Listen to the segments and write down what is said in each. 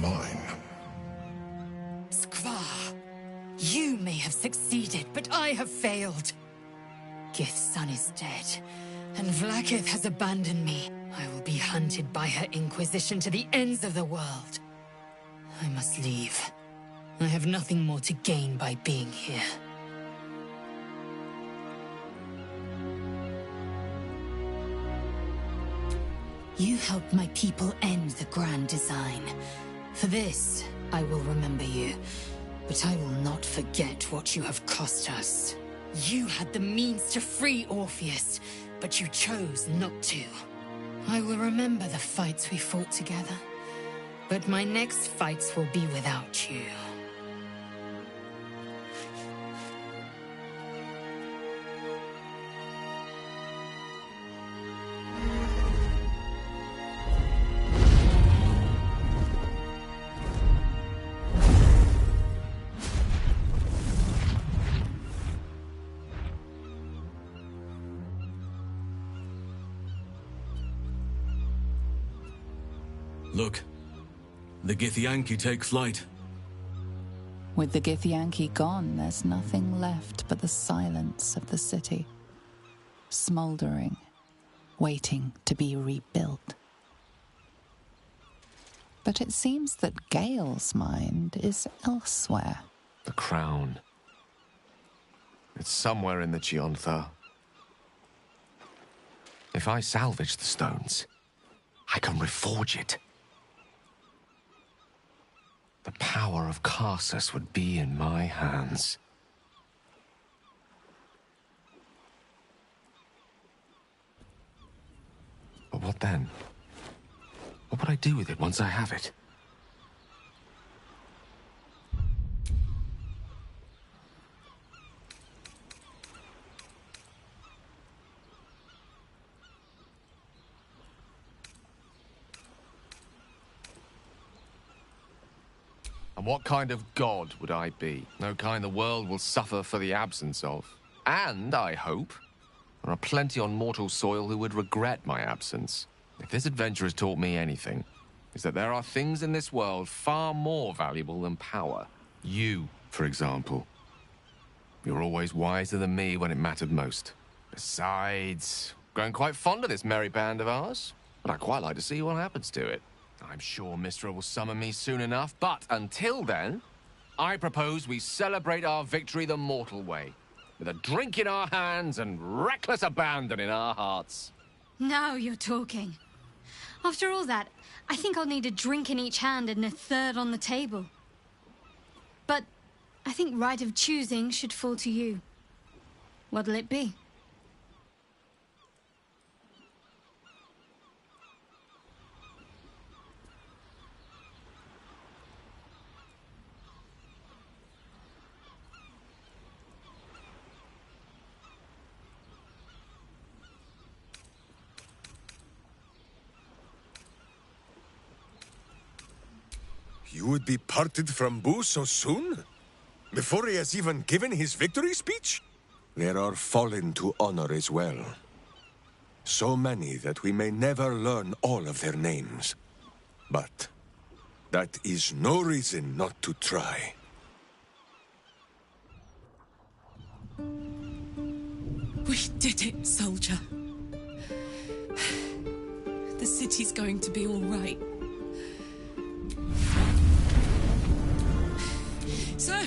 mine. Skvar, you may have succeeded, but I have failed. Gith's son is dead, and Vlaakith has abandoned me. I will be hunted by her Inquisition to the ends of the world. I must leave. I have nothing more to gain by being here. You helped my people end the Grand Design. For this, I will remember you. But I will not forget what you have cost us. You had the means to free Orpheus, but you chose not to. I will remember the fights we fought together, but my next fights will be without you. Look, the Githyanki take flight. With the Githyanki gone, there's nothing left but the silence of the city, smoldering, waiting to be rebuilt. But it seems that Gale's mind is elsewhere. The crown. It's somewhere in the Chionthar. If I salvage the stones, I can reforge it. The power of Karsus would be in my hands. But what then? What would I do with it once I have it? And what kind of god would I be? No kind the world will suffer for the absence of. And, I hope, there are plenty on mortal soil who would regret my absence. If this adventure has taught me anything, it's that there are things in this world far more valuable than power. You, for example. You're always wiser than me when it mattered most. Besides, grown quite fond of this merry band of ours, but I'd quite like to see what happens to it. I'm sure Mystra will summon me soon enough, but until then, I propose we celebrate our victory the mortal way, with a drink in our hands and reckless abandon in our hearts. Now you're talking. After all that, I think I'll need a drink in each hand and a third on the table. But I think right of choosing should fall to you. What'll it be? You would be parted from Boo so soon? Before he has even given his victory speech? There are fallen to honor as well. So many that we may never learn all of their names. But that is no reason not to try. We did it, soldier. The city's going to be all right. So,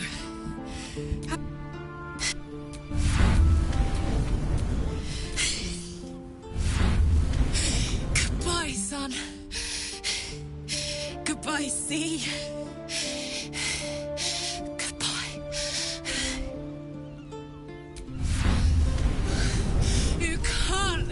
goodbye, son. Goodbye, sea. Goodbye. You can't.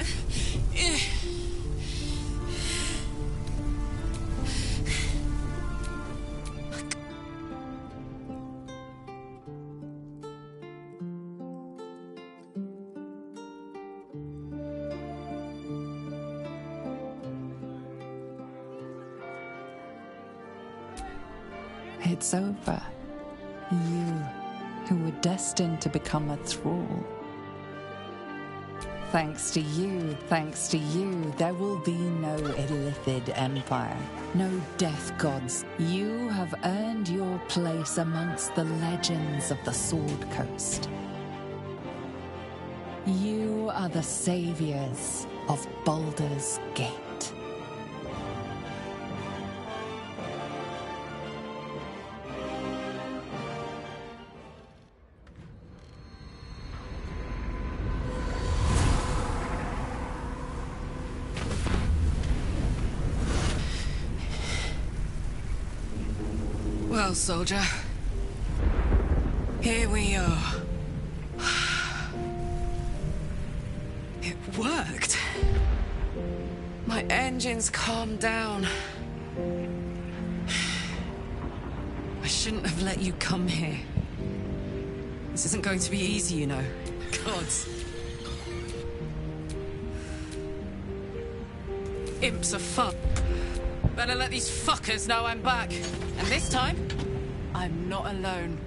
It's over. You, who were destined to become a thrall. Thanks to you, there will be no Illithid Empire, no death gods. You have earned your place amongst the legends of the Sword Coast. You are the saviors of Baldur's Gate. Well, soldier, here we are. It worked. My engines calmed down. I shouldn't have let you come here. This isn't going to be easy, you know. Gods. Imps are fun. Better let these fuckers know I'm back. And this time, I'm not alone.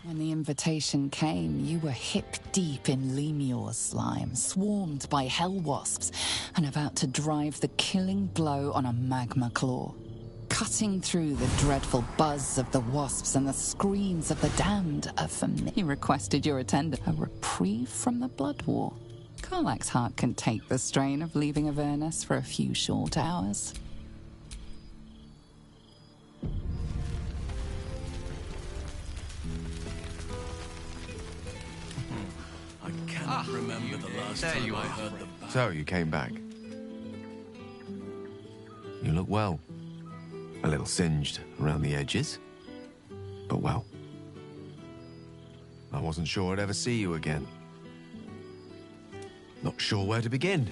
When the invitation came, you were hip-deep in Lemior's slime, swarmed by hell wasps, and about to drive the killing blow on a magma claw. Cutting through the dreadful buzz of the wasps and the screams of the damned, he requested your attendance, a reprieve from the blood war. Karlach's heart can take the strain of leaving Avernus for a few short hours. I cannot remember the last There time you I are. heard the... So, you came back. You look well. A little singed around the edges, but well. I wasn't sure I'd ever see you again. Not sure where to begin.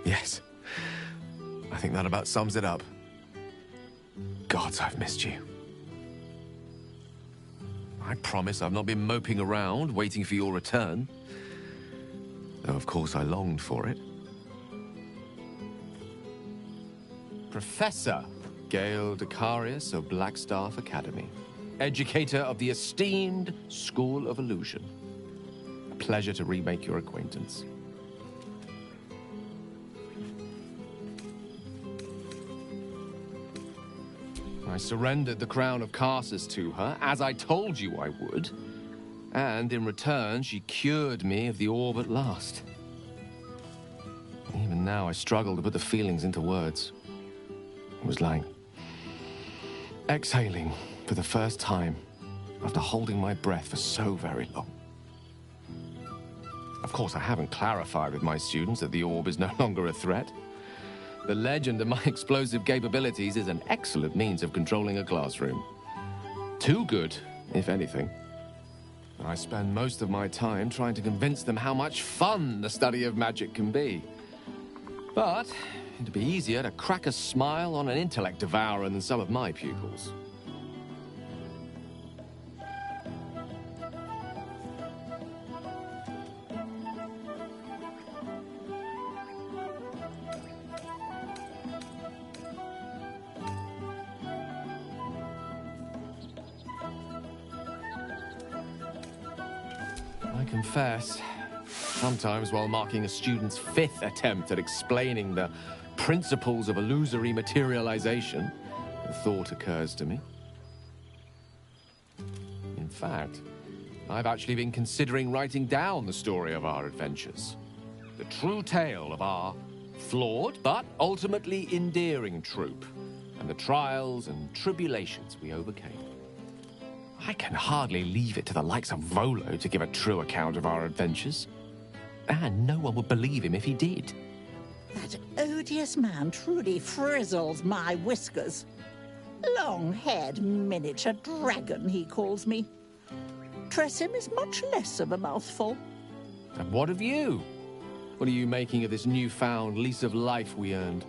Yes. I think that about sums it up. Gods, I've missed you. I promise I've not been moping around, waiting for your return. Though, of course, I longed for it. Professor Gale Decarius of Blackstaff Academy. Educator of the esteemed School of Illusion. A pleasure to remake your acquaintance. I surrendered the crown of Karsus to her, as I told you I would. And in return, she cured me of the orb at last. Even now, I struggle to put the feelings into words. It was like exhaling for the first time after holding my breath for so very long. Of course, I haven't clarified with my students that the orb is no longer a threat. The legend of my explosive capabilities is an excellent means of controlling a classroom. Too good, if anything. And I spend most of my time trying to convince them how much fun the study of magic can be. But it'd be easier to crack a smile on an intellect devourer than some of my pupils. I confess, sometimes while marking a student's 5th attempt at explaining the principles of illusory materialization, a thought occurs to me. In fact, I've actually been considering writing down the story of our adventures. The true tale of our flawed but ultimately endearing troop, and the trials and tribulations we overcame. I can hardly leave it to the likes of Volo to give a true account of our adventures. And no one would believe him if he did. That odious man truly frizzles my whiskers. Long-haired miniature dragon, he calls me. Tressym is much less of a mouthful. And what of you? What are you making of this newfound lease of life we earned?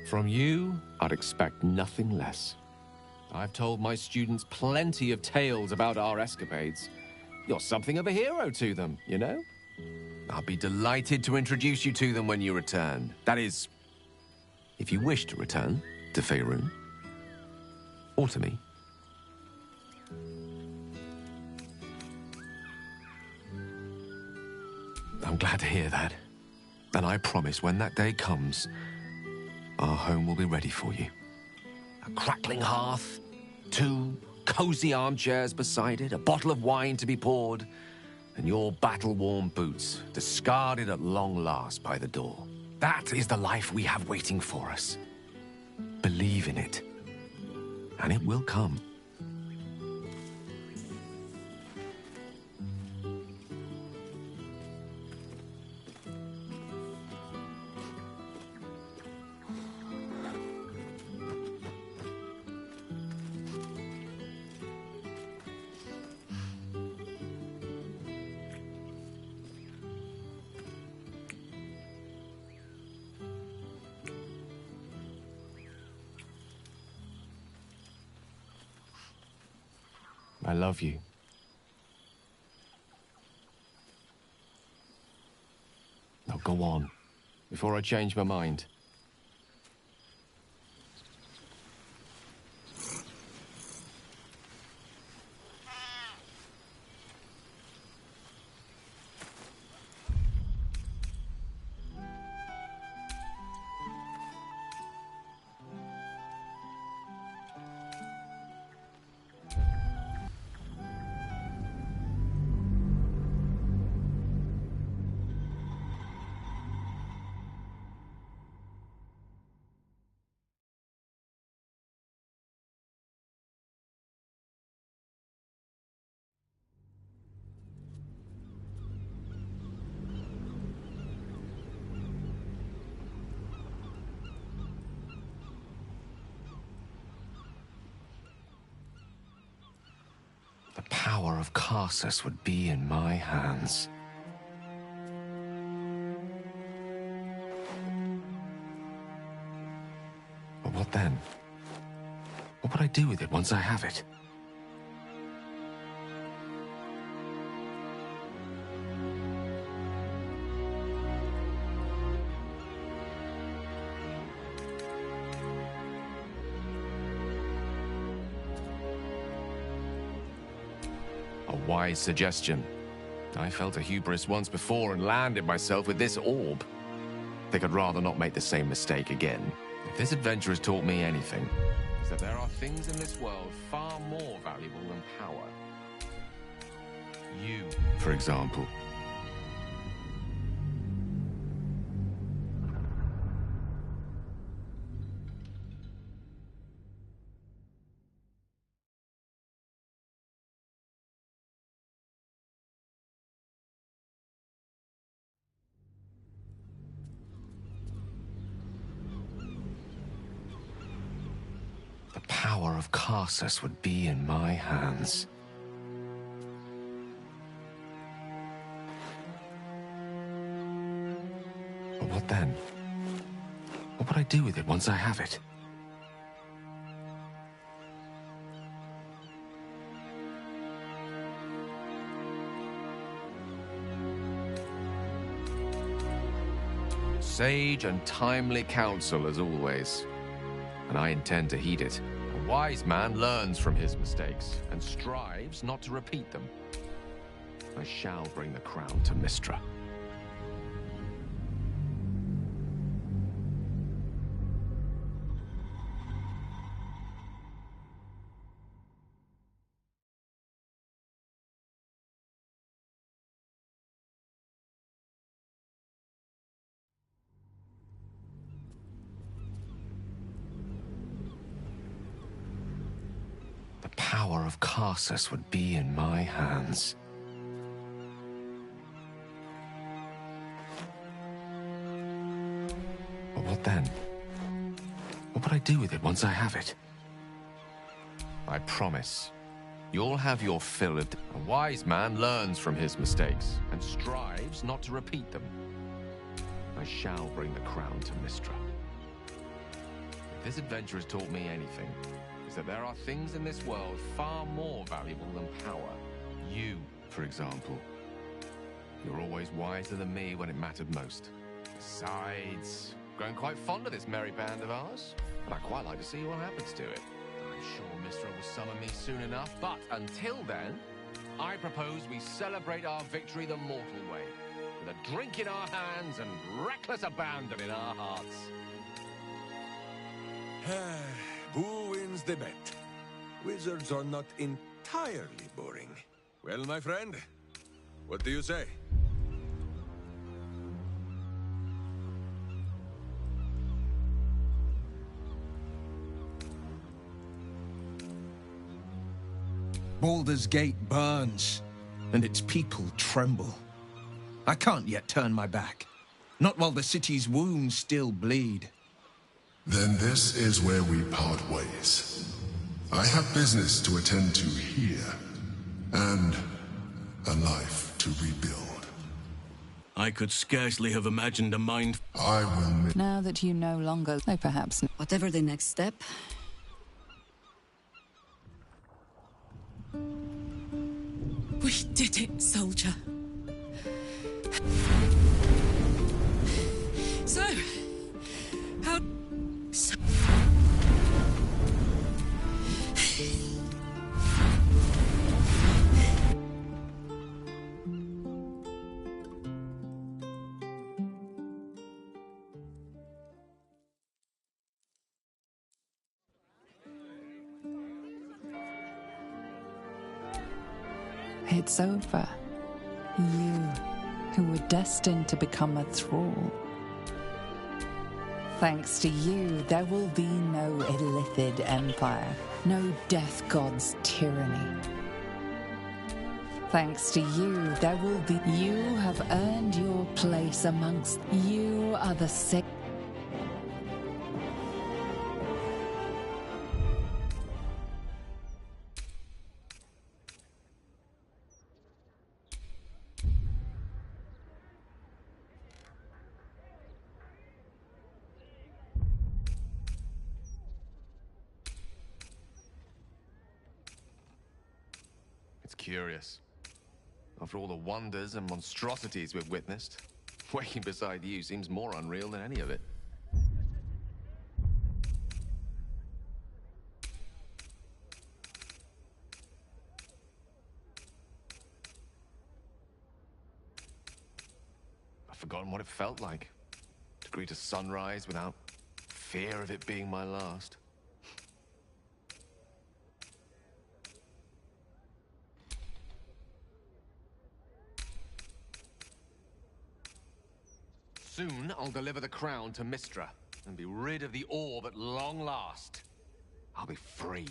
From you, I'd expect nothing less. I've told my students plenty of tales about our escapades. You're something of a hero to them, you know? I'll be delighted to introduce you to them when you return. That is, if you wish to return to Faerun. Or to me. I'm glad to hear that. And I promise when that day comes, our home will be ready for you. A crackling hearth, 2 cozy armchairs beside it, a bottle of wine to be poured, and your battle-worn boots discarded at long last by the door. That is the life we have waiting for us. Believe in it, and it will come. I love you. Now go on, before I change my mind. The power of Karsus would be in my hands. But what then? What would I do with it once I have it? A wise suggestion. I felt a hubris once before and landed myself with this orb. I think I'd rather not make the same mistake again. If this adventure has taught me anything, it's that there are things in this world far more valuable than power. You, for example. The power of Karsus would be in my hands. But what then? What would I do with it once I have it? Sage and timely counsel as always, and I intend to heed it. A wise man learns from his mistakes and strives not to repeat them. I shall bring the crown to Mystra. The power of Karsus would be in my hands. But what then? What would I do with it once I have it? I promise. You'll have your fill of... A wise man learns from his mistakes and strives not to repeat them. I shall bring the crown to Mystra. If this adventure has taught me anything, it's that there are things in this world far more valuable than power. You, for example. You're always wiser than me when it mattered most. Besides, grown quite fond of this merry band of ours, and I'd quite like to see what happens to it. I'm sure Mystra will summon me soon enough, but until then, I propose we celebrate our victory the mortal way, with a drink in our hands and reckless abandon in our hearts. Who wins the bet? Wizards are not entirely boring. Well, my friend, what do you say? Baldur's Gate burns, and its people tremble. I can't yet turn my back. Not while the city's wounds still bleed. Then this is where we part ways. I have business to attend to here, and a life to rebuild. I could scarcely have imagined a mind... I will... Now that you no longer... No, perhaps... Whatever the next step, we did it, soldier. So, how... So... It's over. You, who were destined to become a thrall. Thanks to you, there will be no Illithid Empire, no Death God's tyranny. Thanks to you, there will be... You have earned your place amongst... You are the sick... It's curious. After all the wonders and monstrosities we've witnessed, waking beside you seems more unreal than any of it. I've forgotten what it felt like to greet a sunrise without fear of it being my last. Soon I'll deliver the crown to Mystra and be rid of the orb at long last. I'll be free.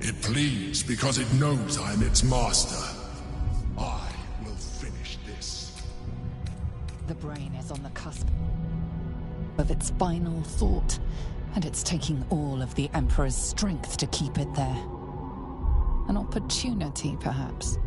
It pleads because it knows I'm its master. I will finish this. The brain is on the cusp of its final thought, and it's taking all of the Emperor's strength to keep it there. An opportunity, perhaps.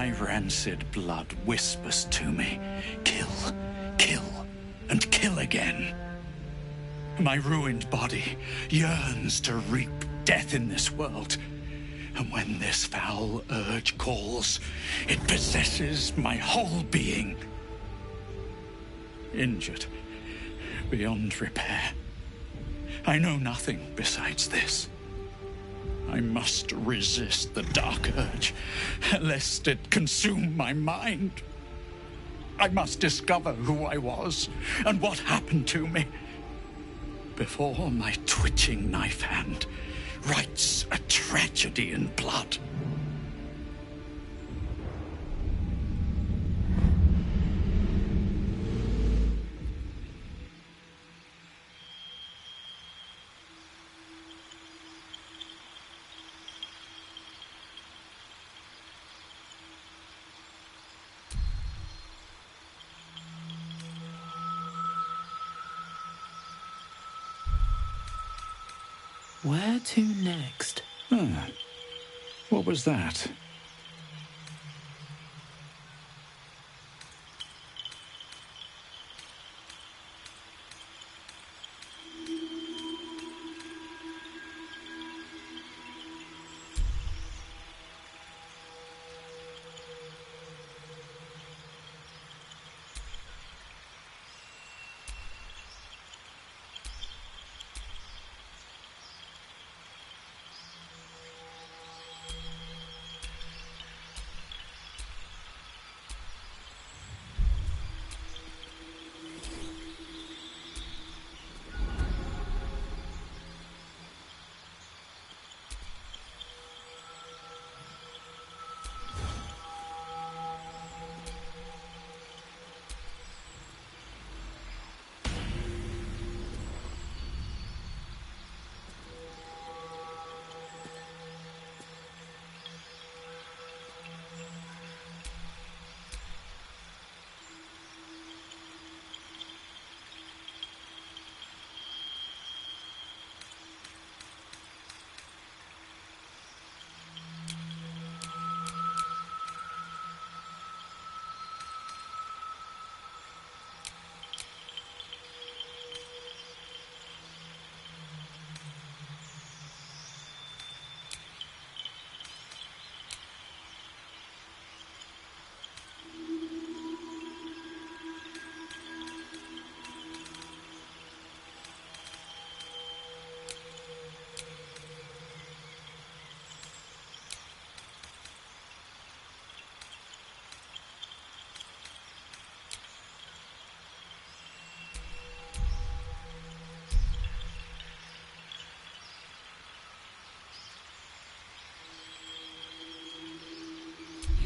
My rancid blood whispers to me, kill, kill, and kill again. My ruined body yearns to reap death in this world. And when this foul urge calls, it possesses my whole being. Injured beyond repair. I know nothing besides this. I must resist the dark urge, lest it consume my mind. I must discover who I was and what happened to me before my twitching knife hand writes a tragedy in blood. Where to next? What was that?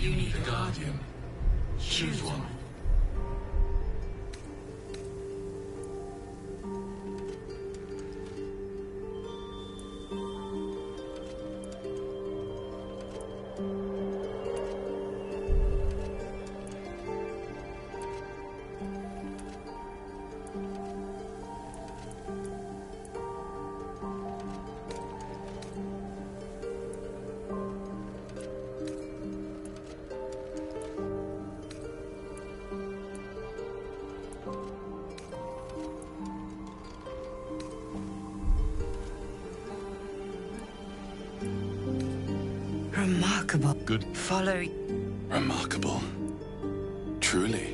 You need a guardian. Choose one. Remarkable. Good. Follow. Remarkable. Truly.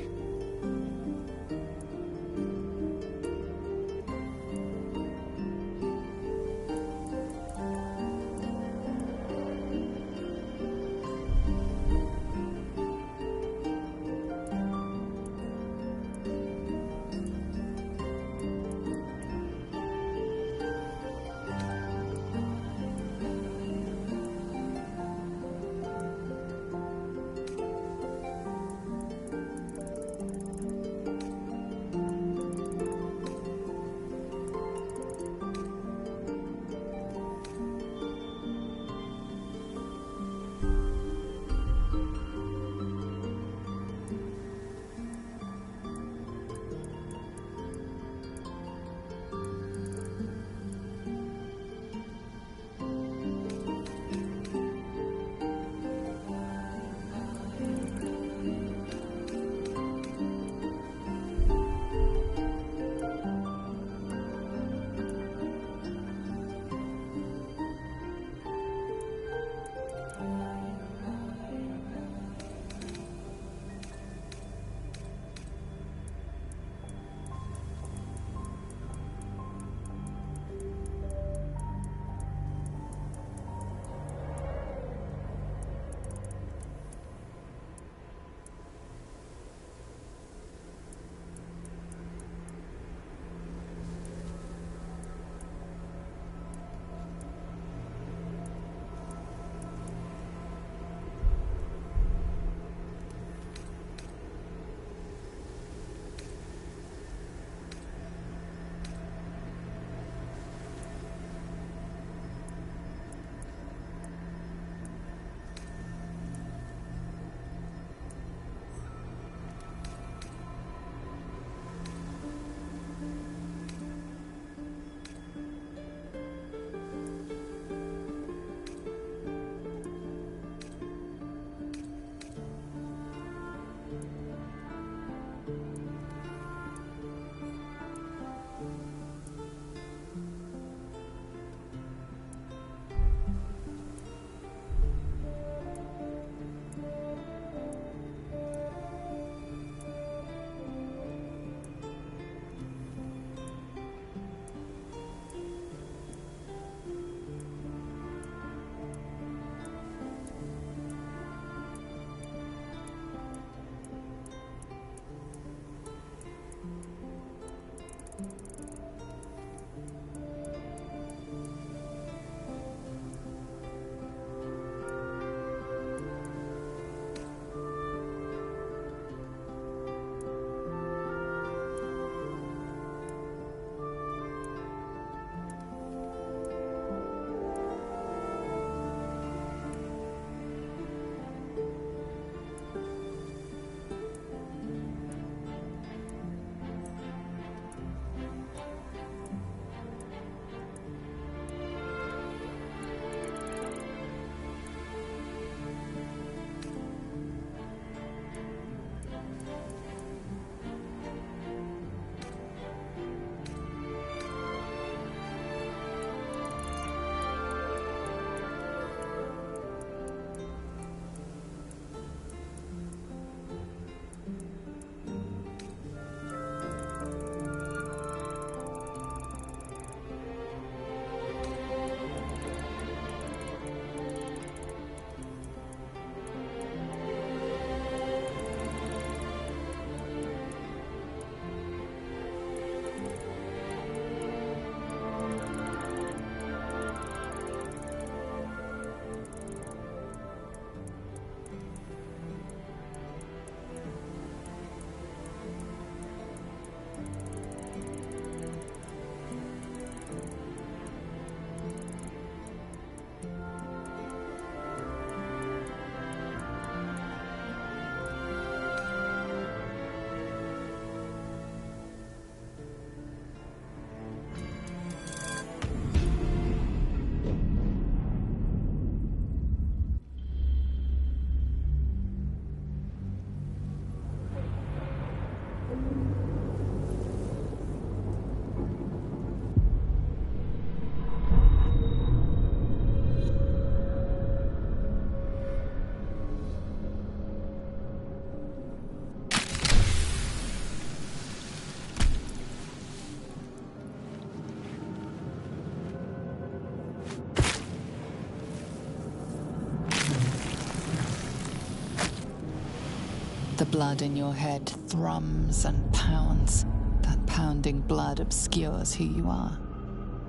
The blood in your head thrums and pounds. That pounding blood obscures who you are.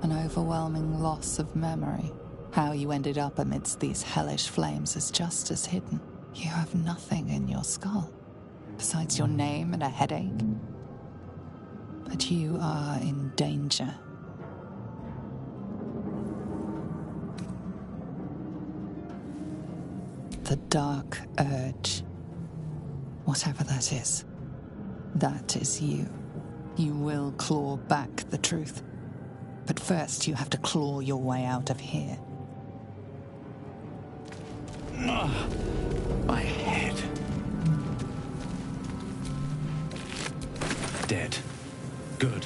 An overwhelming loss of memory. How you ended up amidst these hellish flames is just as hidden. You have nothing in your skull, besides your name and a headache. But you are in danger. The Dark Urge. Whatever that is you. You will claw back the truth. But first you have to claw your way out of here. My head. Dead. Good.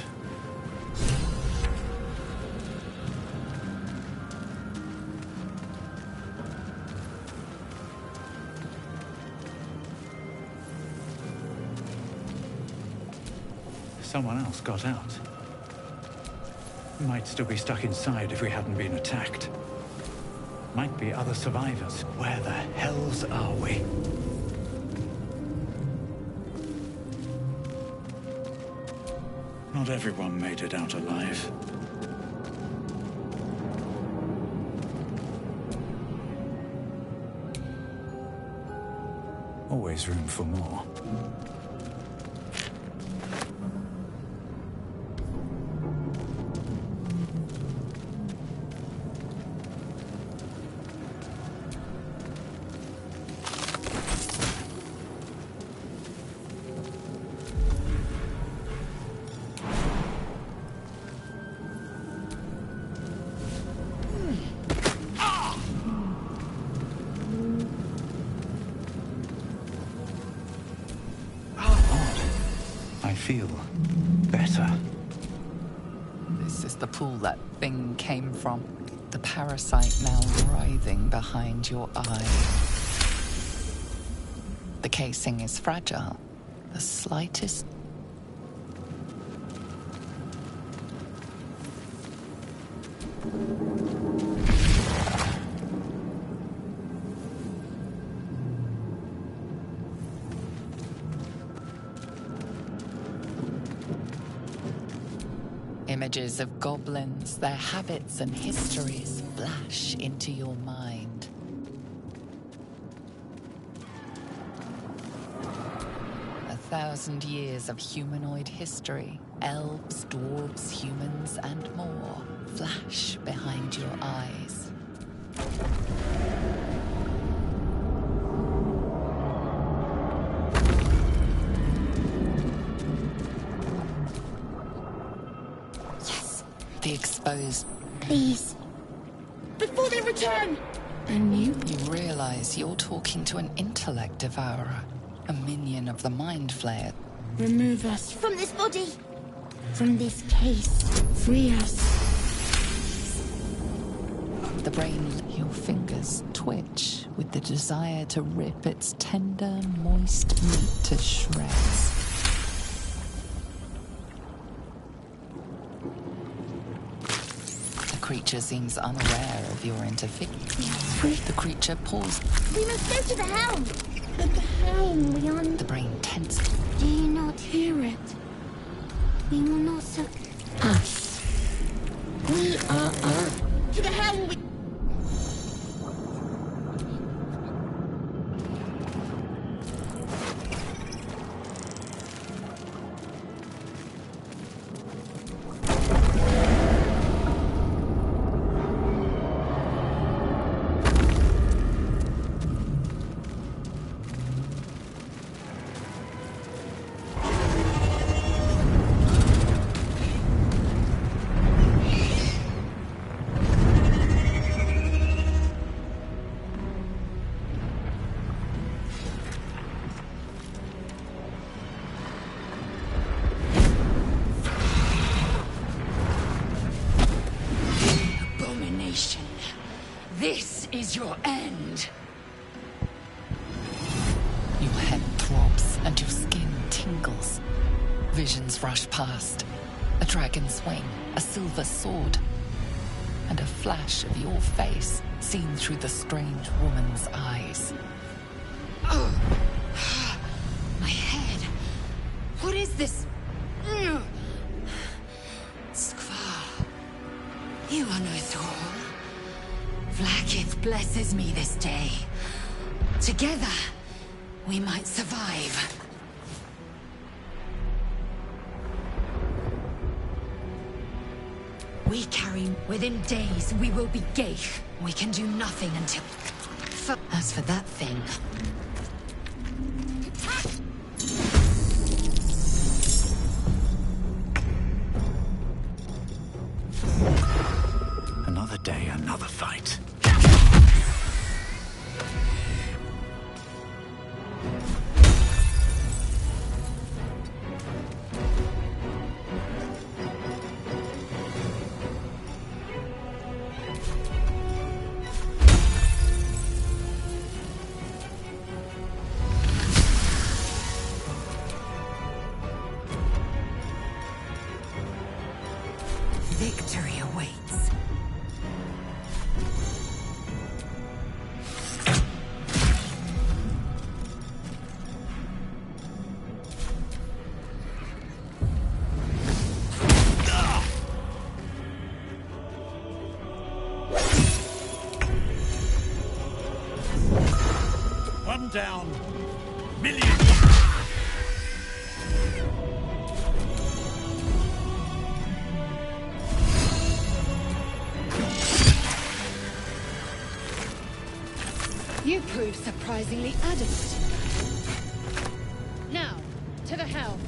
Someone else got out. Might still be stuck inside if we hadn't been attacked. Might be other survivors. Where the hells are we? Not everyone made it out alive. Always room for more. Feel better. This is the pool that thing came from. The parasite now writhing behind your eye. The casing is fragile. The slightest... Images of goblins, their habits and histories flash into your mind. A 1,000 years of humanoid history, elves, dwarves, humans, and more flash behind your eyes. The exposed. Please. Before they return! And you realize you're talking to an intellect devourer, a minion of the Mind Flayer. Remove us from this body, from this case. Free us. The brain, your fingers twitch with the desire to rip its tender, moist meat to shreds. The creature seems unaware of your interference. The creature paused. We must go to the helm. But the helm, we are... The brain tensed. Do you not hear it? We will not us. We are to the helm. is your end. Your head throbs and your skin tingles. Visions rush past. A dragon's wing, a silver sword, and a flash of your face seen through the strange woman's eyes. My head. What is this? Skvar. You are no thrall. Vlaakith blesses me this day. Together, we might survive. We carry... Within days, we will be Geich. We can do nothing until... As for that thing... Another day, another fight. Victory awaits. One down. Millions. You prove surprisingly adamant. Now, to the helm.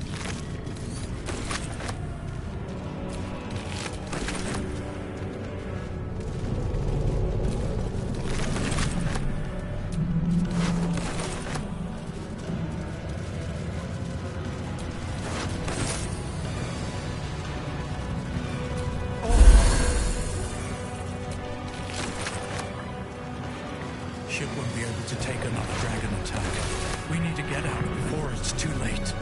Ship won't be able to take another dragon attack. We need to get out before it's too late.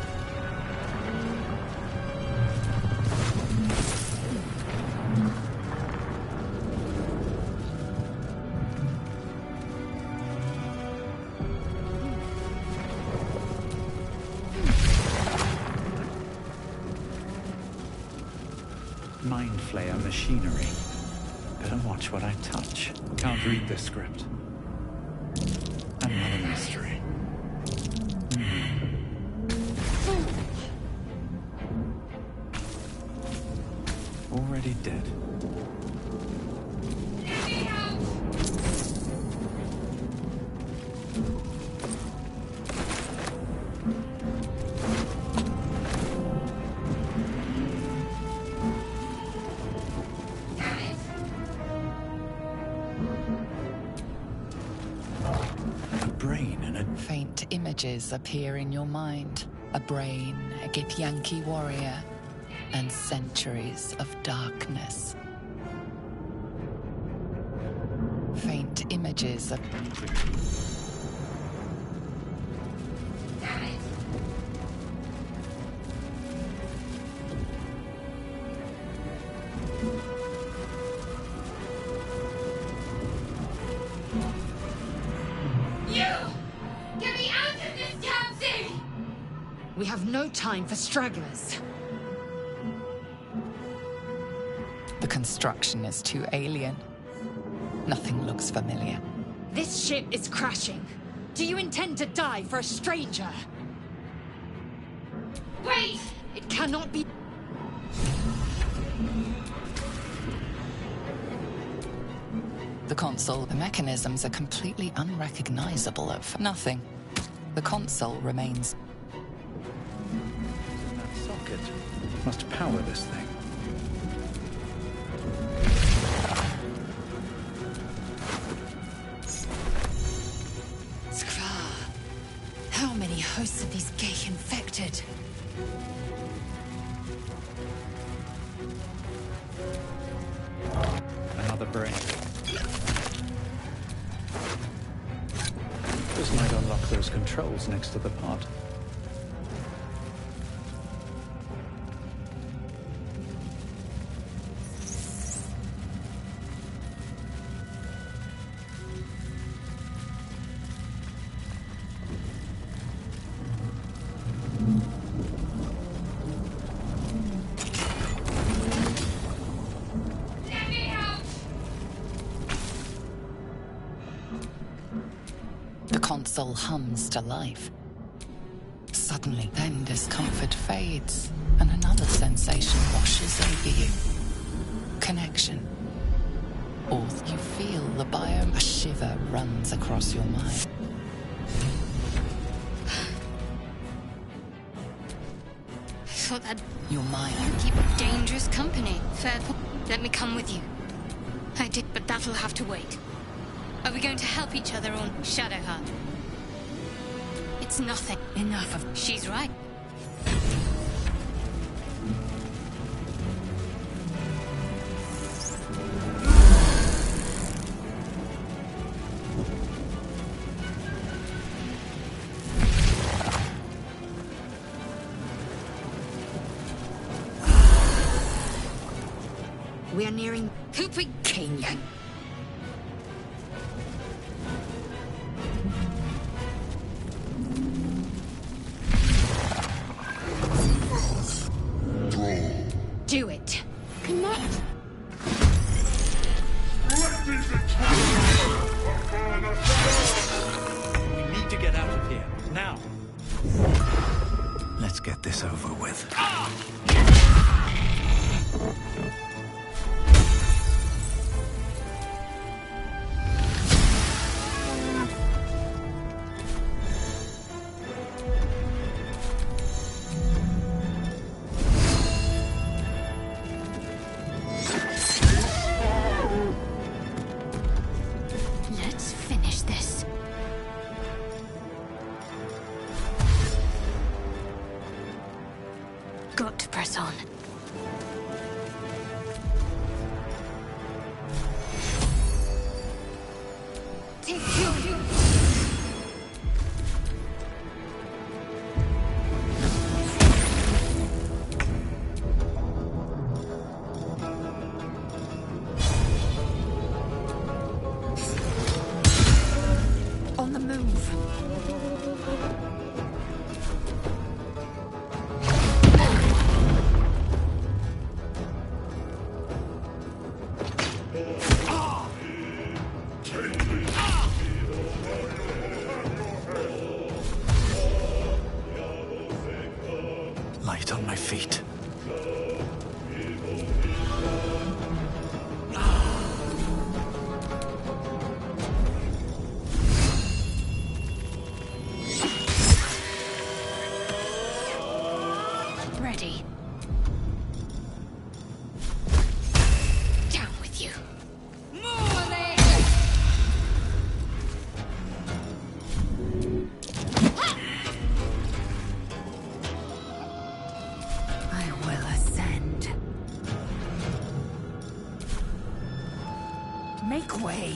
Mind Flayer machinery. Better watch what I touch. Can't read this script. Another mystery. Already dead. Faint images appear in your mind. A brain, a Githyanki warrior, and centuries of darkness. Faint images of... We have no time for stragglers. The construction is too alien. Nothing looks familiar. This ship is crashing. Do you intend to die for a stranger? Wait! It cannot be... The console, the mechanisms are completely unrecognizable at nothing. The console remains... Socket must power this thing. Skvar. How many hosts of these Geich infected? Another brain. those controls next to the pod. The console hums to life. Suddenly, then discomfort fades, and another sensation washes over you. Connection. Or you feel the biome. A shiver runs across your mind. I thought that Your mind. keep dangerous company. Fair point. Let me come with you. I did, but that'll have to wait. Are we going to help each other on Shadowheart? It's nothing. Enough of... She's right. We are nearing Hooping King. Do it. Connect. We need to get out of here, now. Let's get this over with. Let's finish this. Got to press on. Take two. On the move. Light on my feet. Ready. Down with you. I will ascend. Make way.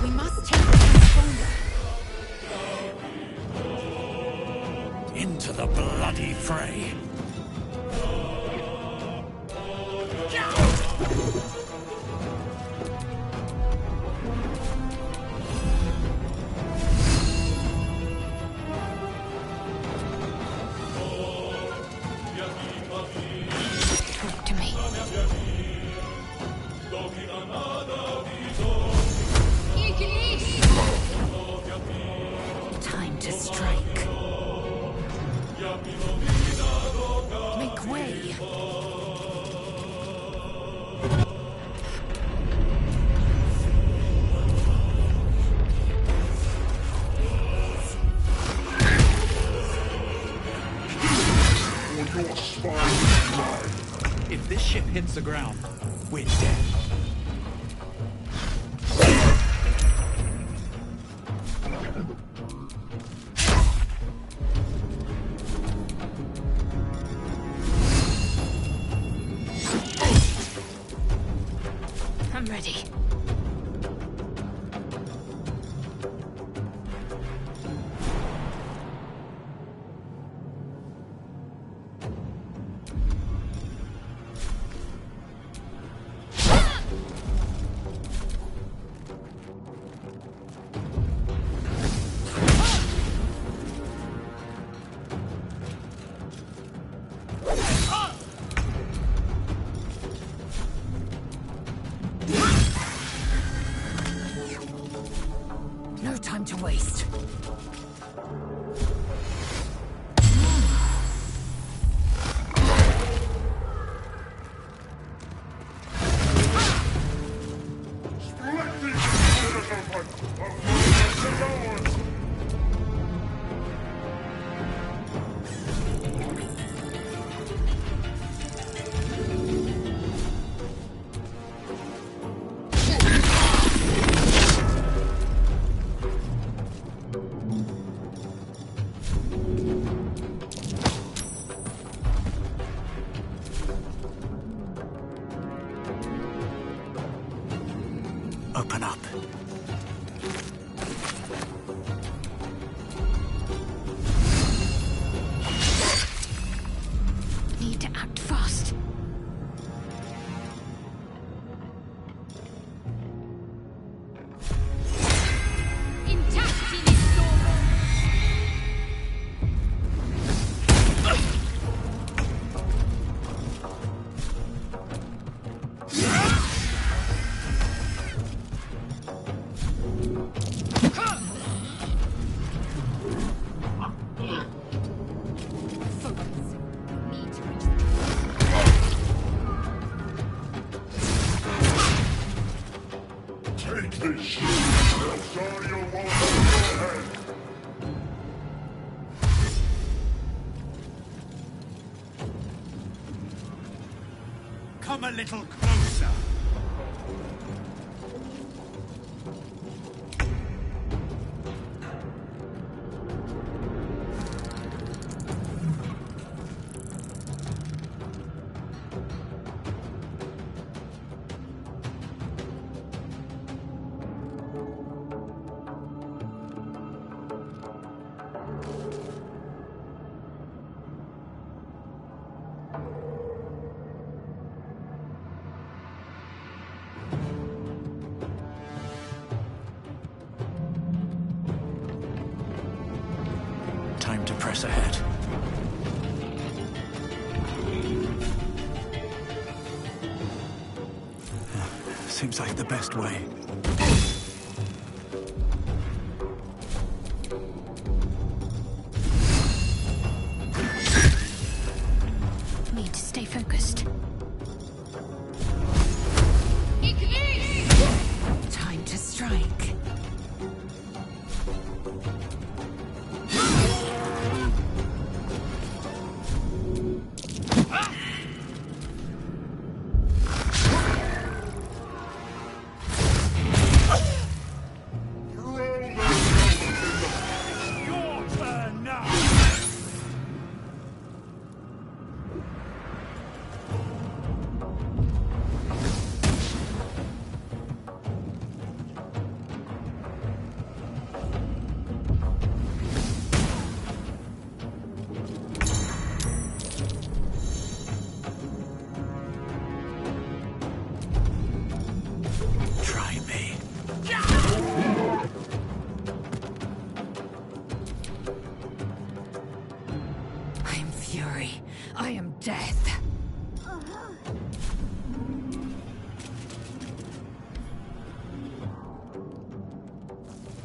We must take them stronger. Into the bloody fray. Talk to me. Time to strike. the ground, we're dead. I'm ready. No time to waste. Open up. Need to act fast. Take this shit! Rosario won't hold your head! Come a little closer. Time to press ahead. Seems like the best way. Need to stay focused. Time to strike. Your turn now! Try me. I am fury. I am death.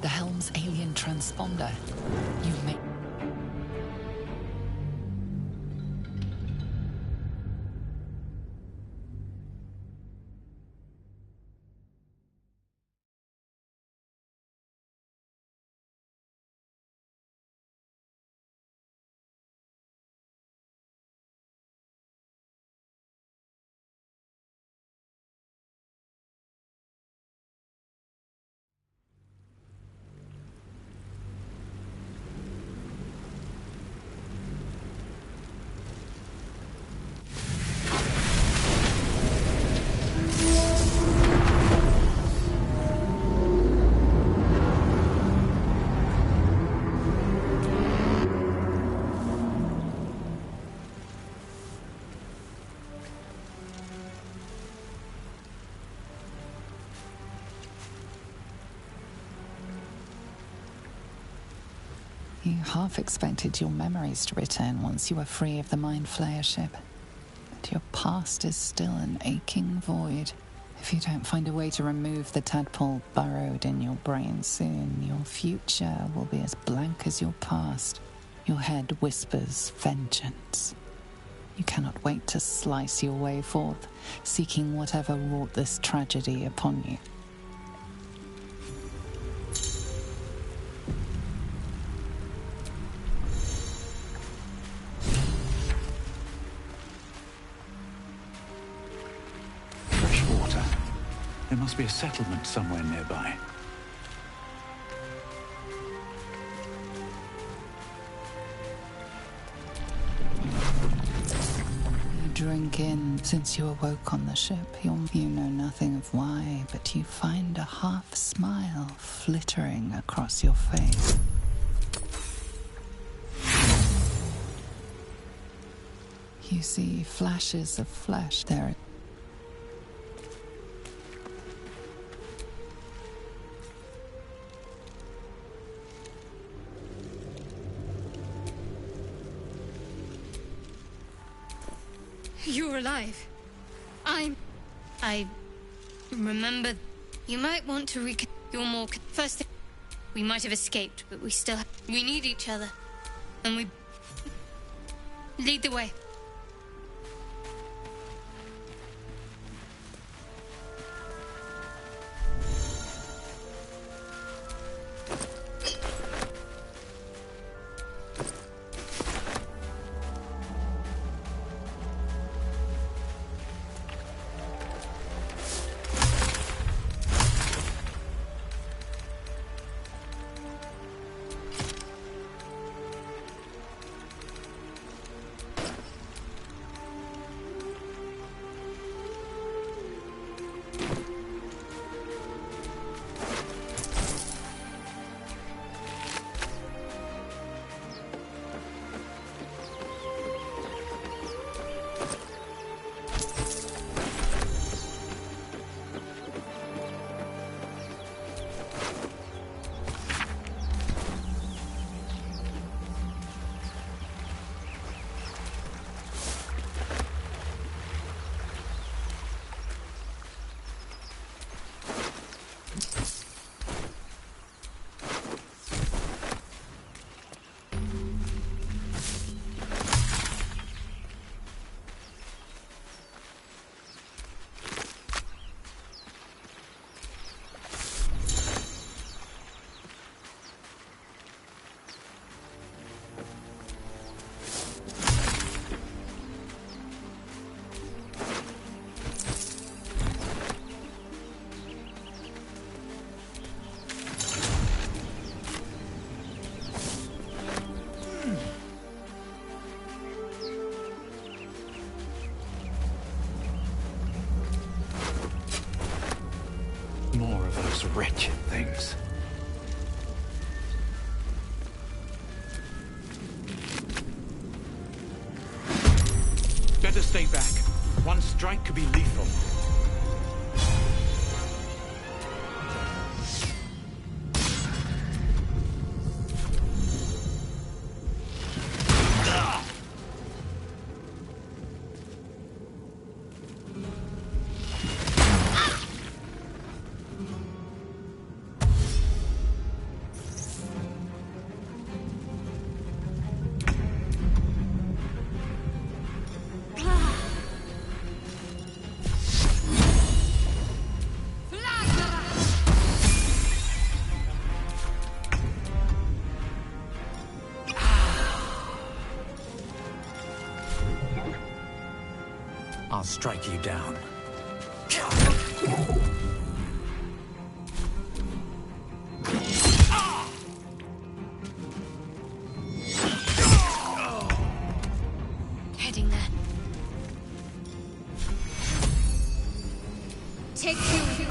The Helm's alien transponder. You may... You half expected your memories to return once you were free of the Mind Flayer ship. But your past is still an aching void. If you don't find a way to remove the tadpole burrowed in your brain soon, your future will be as blank as your past. Your head whispers vengeance. You cannot wait to slice your way forth, seeking whatever wrought this tragedy upon you. Fresh water. There must be a settlement somewhere nearby. Drink in. Since you awoke on the ship, you know nothing of why, but you find a half smile flittering across your face. You see flashes of flesh there. You're alive. I remember. You might want to You're more. First, we might have escaped, but we need each other. And we. Lead the way. More of those wretched things. Better stay back. One strike could be lethal. I'll strike you down. Heading there. Take two.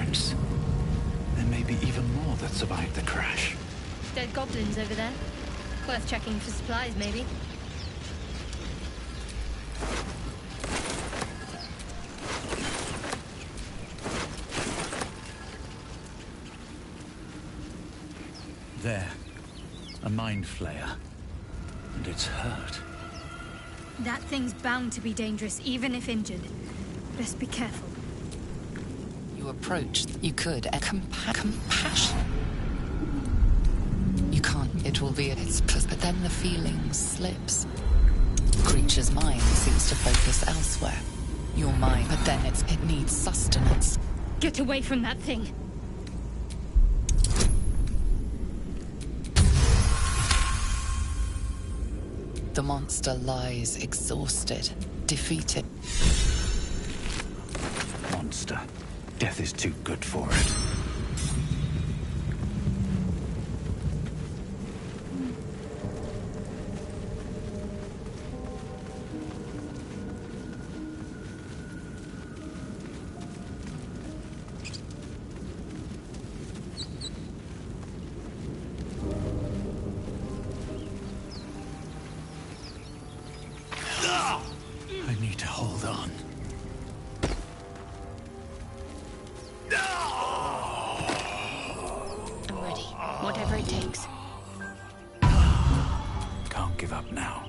footprints. There may be even more that survived the crash. Dead goblins over there. Worth checking for supplies, maybe. There. A mind flayer. And it's hurt. That thing's bound to be dangerous, even if injured. Best be careful. You approached. You could. Compassion. You can't. It will be its but then the feeling slips. Creature's mind seems to focus elsewhere. Your mind, but then it needs sustenance. Get away from that thing. The monster lies exhausted, defeated. Monster. Death is too good for it. I need to hold on. I'm ready. Whatever it takes. Can't give up now.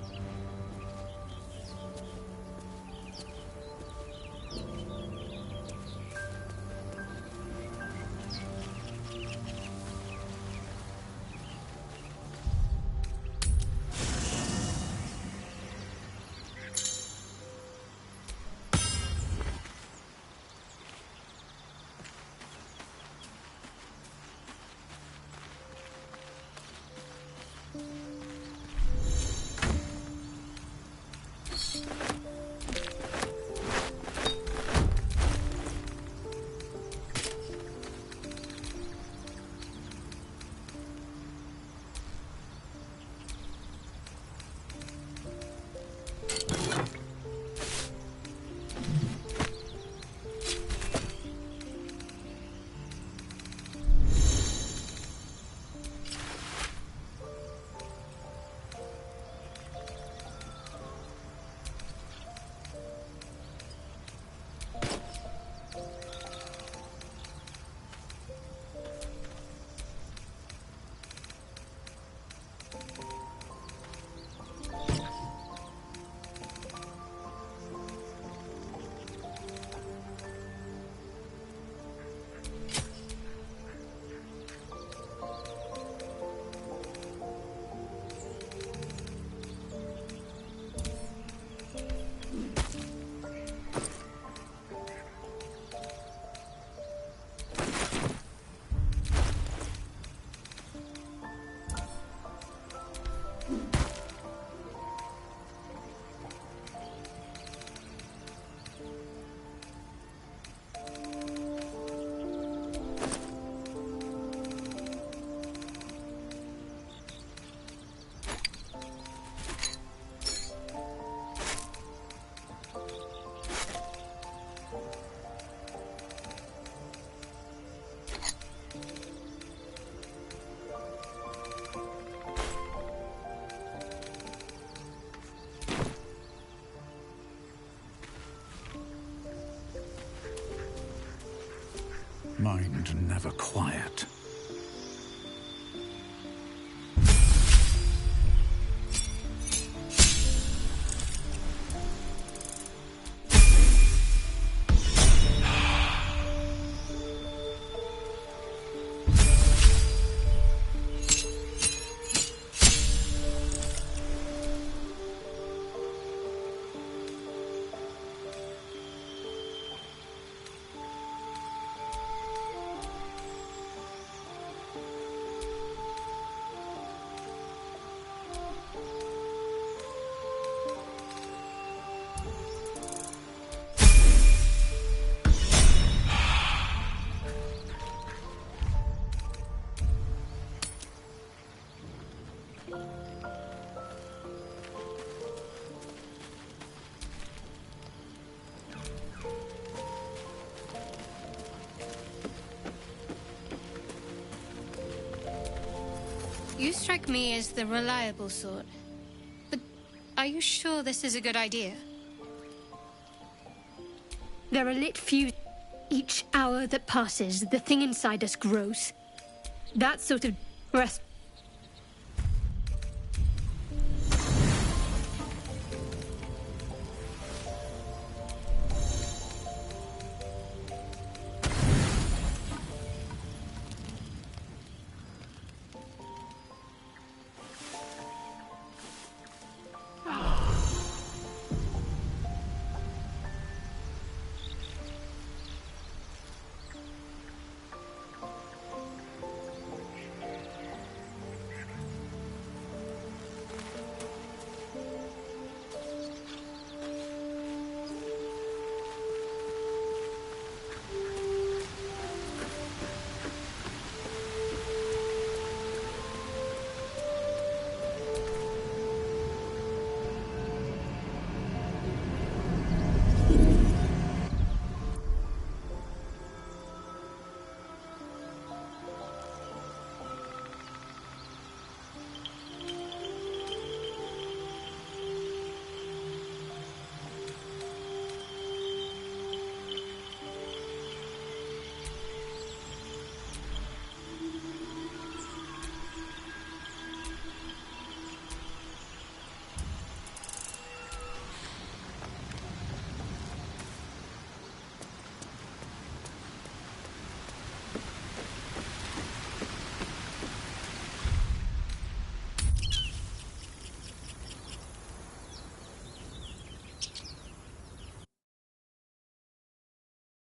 Mind never quiet. You strike me as the reliable sort. But are you sure this is a good idea? There are lit fuse. Each hour that passes, the thing inside us grows. That sort of rest